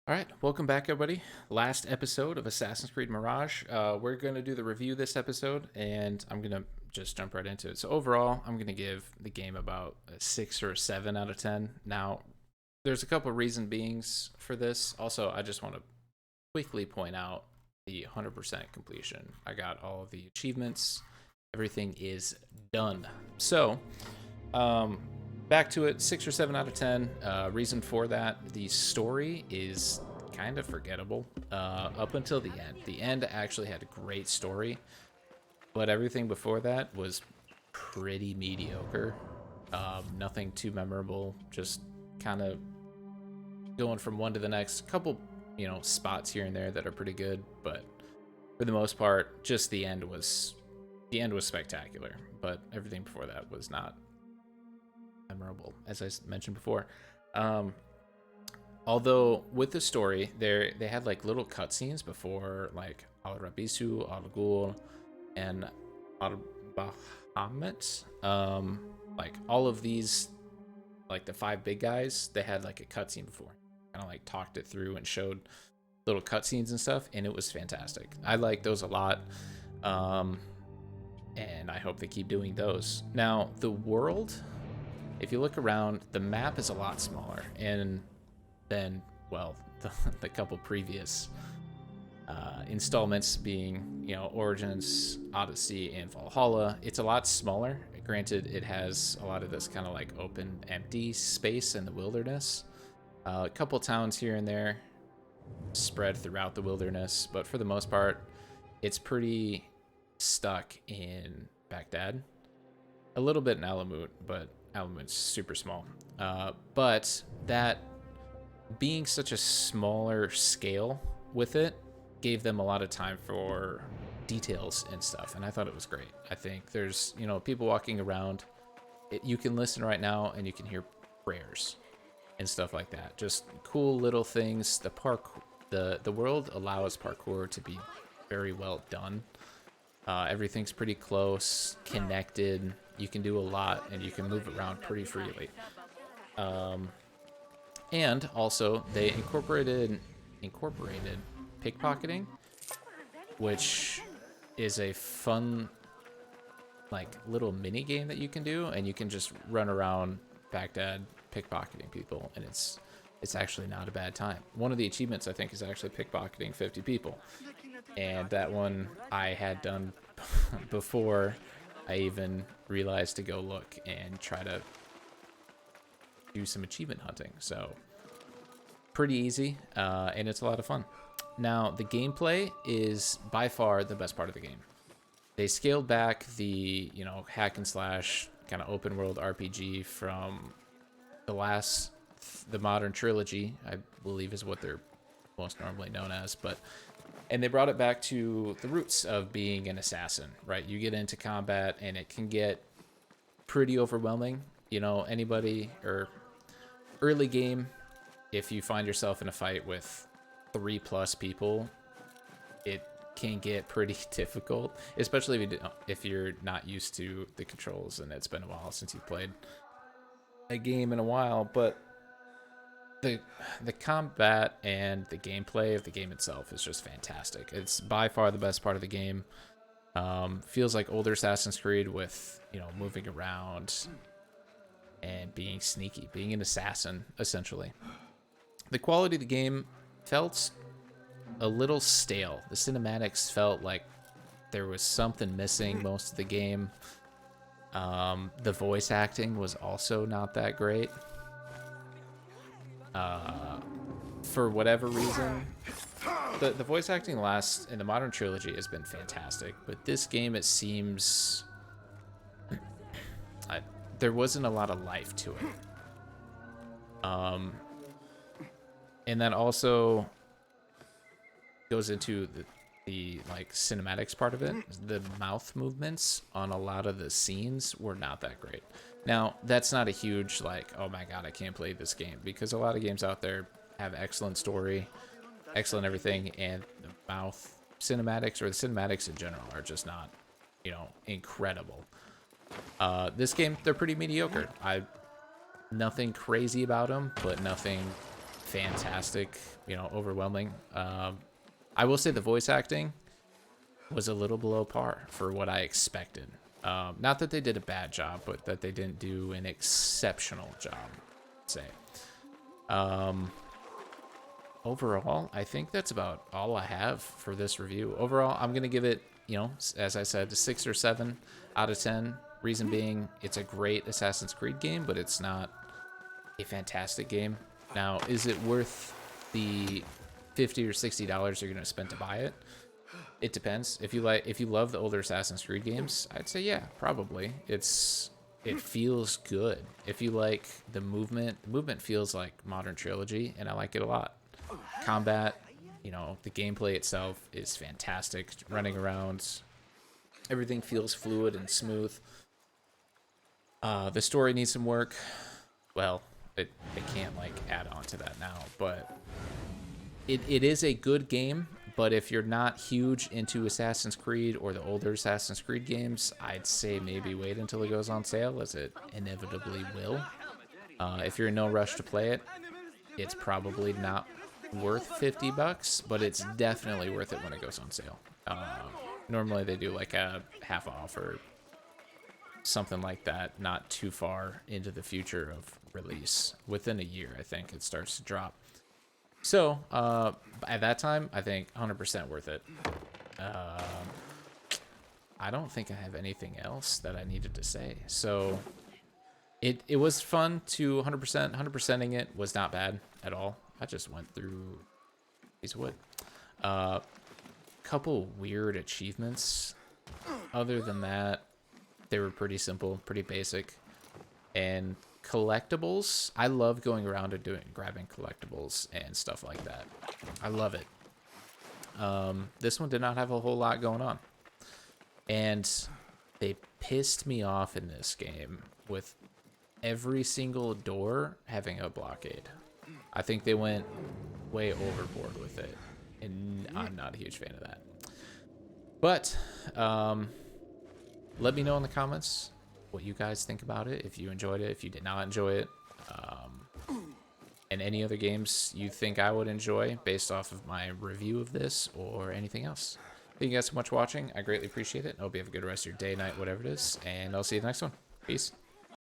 All right, welcome back, everybody. Last episode of Assassin's Creed Mirage. We're going to do the review this episode, and I'm going to just jump right into it. So, overall, I'm going to give the game about a 6 or a 7 out of 10. Now, there's a couple reason beings for this. Also, I just want to quickly point out the 100% completion. I got all of the achievements, everything is done. So, um, back to it, 6 or 7 out of 10. Reason for that, the story is kind of forgettable up until the end. The end actually had a great story, but everything before that was pretty mediocre. Nothing too memorable, just kind of going from one to the next. Couple, spots here and there that are pretty good, but for the most part, just the end was spectacular. But everything before that was not memorable, as I mentioned before. Um, Although with the story, they had like little cutscenes before, like Al Rabisu, Al Ghul, and Al Bahamut. Like all of these, like the five big guys, they had like a cutscene before. Kind of like talked it through and showed little cutscenes and stuff, and it was fantastic. I like those a lot. And I hope they keep doing those. Now, the world, if you look around, the map is a lot smaller, and then, well, the couple previous installments being, Origins, Odyssey, and Valhalla, it's a lot smaller. Granted, it has a lot of this kind of like open, empty space in the wilderness. A couple towns here and there spread throughout the wilderness, but for the most part, it's pretty stuck in Baghdad. A little bit in Alamut, but Alamut's super small. But that being such a smaller scale with it gave them a lot of time for details and stuff, and I thought it was great. I think there's people walking around. You can listen right now and you can hear prayers and stuff like that. Just cool little things. The world allows parkour to be very well done. Everything's pretty close, connected. You can do a lot, and you can move around pretty freely. And also, they incorporated pickpocketing, which is a fun, like, little mini game that you can do, and you can just run around Baghdad pickpocketing people, and it's actually not a bad time. One of the achievements, I think, is actually pickpocketing 50 people, and that one I had done before I even realized to go look and try to do some achievement hunting. So pretty easy, and it's a lot of fun. Now, the gameplay is by far the best part of the game. They scaled back the hack and slash kind of open world RPG from the modern trilogy, I believe is what they're most normally known as, and they brought it back to the roots of being an assassin, right? You get into combat and it can get pretty overwhelming. Anybody or early game, if you find yourself in a fight with 3+ people, it can get pretty difficult, especially if you're not used to the controls and it's been a while since you played a game in a while. But the combat and the gameplay of the game itself is just fantastic. It's by far the best part of the game. Feels like older Assassin's Creed with moving around and being sneaky, being an assassin essentially. The quality of the game felt a little stale. The cinematics felt like there was something missing most of the game. The voice acting was also not that great. For whatever reason, the voice acting in the modern trilogy has been fantastic, but this game, it seems there wasn't a lot of life to it. And that also goes into the like cinematics part of it. The mouth movements on a lot of the scenes were not that great. Now, that's not a huge like, oh my god, I can't play this game, because a lot of games out there have excellent story, excellent everything, and the mouth cinematics, or the cinematics in general, are just not, incredible. This game, they're pretty mediocre. Nothing crazy about them, but nothing fantastic, you know, overwhelming. I will say the voice acting was a little below par for what I expected. Not that they did a bad job, but that they didn't do an exceptional job, I'd say. Overall, I think that's about all I have for this review. Overall, I'm going to give it, you know, as I said, a 6 or 7 out of 10. Reason being, it's a great Assassin's Creed game, but it's not a fantastic game. Now, is it worth the $50 or $60 you're going to spend to buy it? It depends. If you love the older Assassin's Creed games, I'd say yeah, probably. It feels good. If you like the movement feels like Modern Trilogy, and I like it a lot. Combat, you know, the gameplay itself is fantastic. Running around, everything feels fluid and smooth. The story needs some work. Well, they can't like add on to that now, but it is a good game. But if you're not huge into Assassin's Creed or the older Assassin's Creed games, I'd say maybe wait until it goes on sale, as it inevitably will. If you're in no rush to play it, it's probably not worth $50, but it's definitely worth it when it goes on sale. Normally they do like a half off or something like that, not too far into the future of release. Within a year, I think it starts to drop. So at that time, I think 100% worth it. I don't think I have anything else that I needed to say. So it was fun to 100%ing it was not bad at all. I just went through piece of wood. Couple weird achievements. Other than that, they were pretty simple, pretty basic. And collectibles, I love going around and grabbing collectibles and stuff like that. I love it. This one did not have a whole lot going on. And they pissed me off in this game with every single door having a blockade. I think they went way overboard with it, and I'm not a huge fan of that. But let me know in the comments what you guys think about it, if you enjoyed it, if you did not enjoy it, and any other games you think I would enjoy based off of my review of this or anything else. Thank you guys so much for watching. I greatly appreciate it. I hope you have a good rest of your day, night, whatever it is, and I'll see you in the next one. Peace.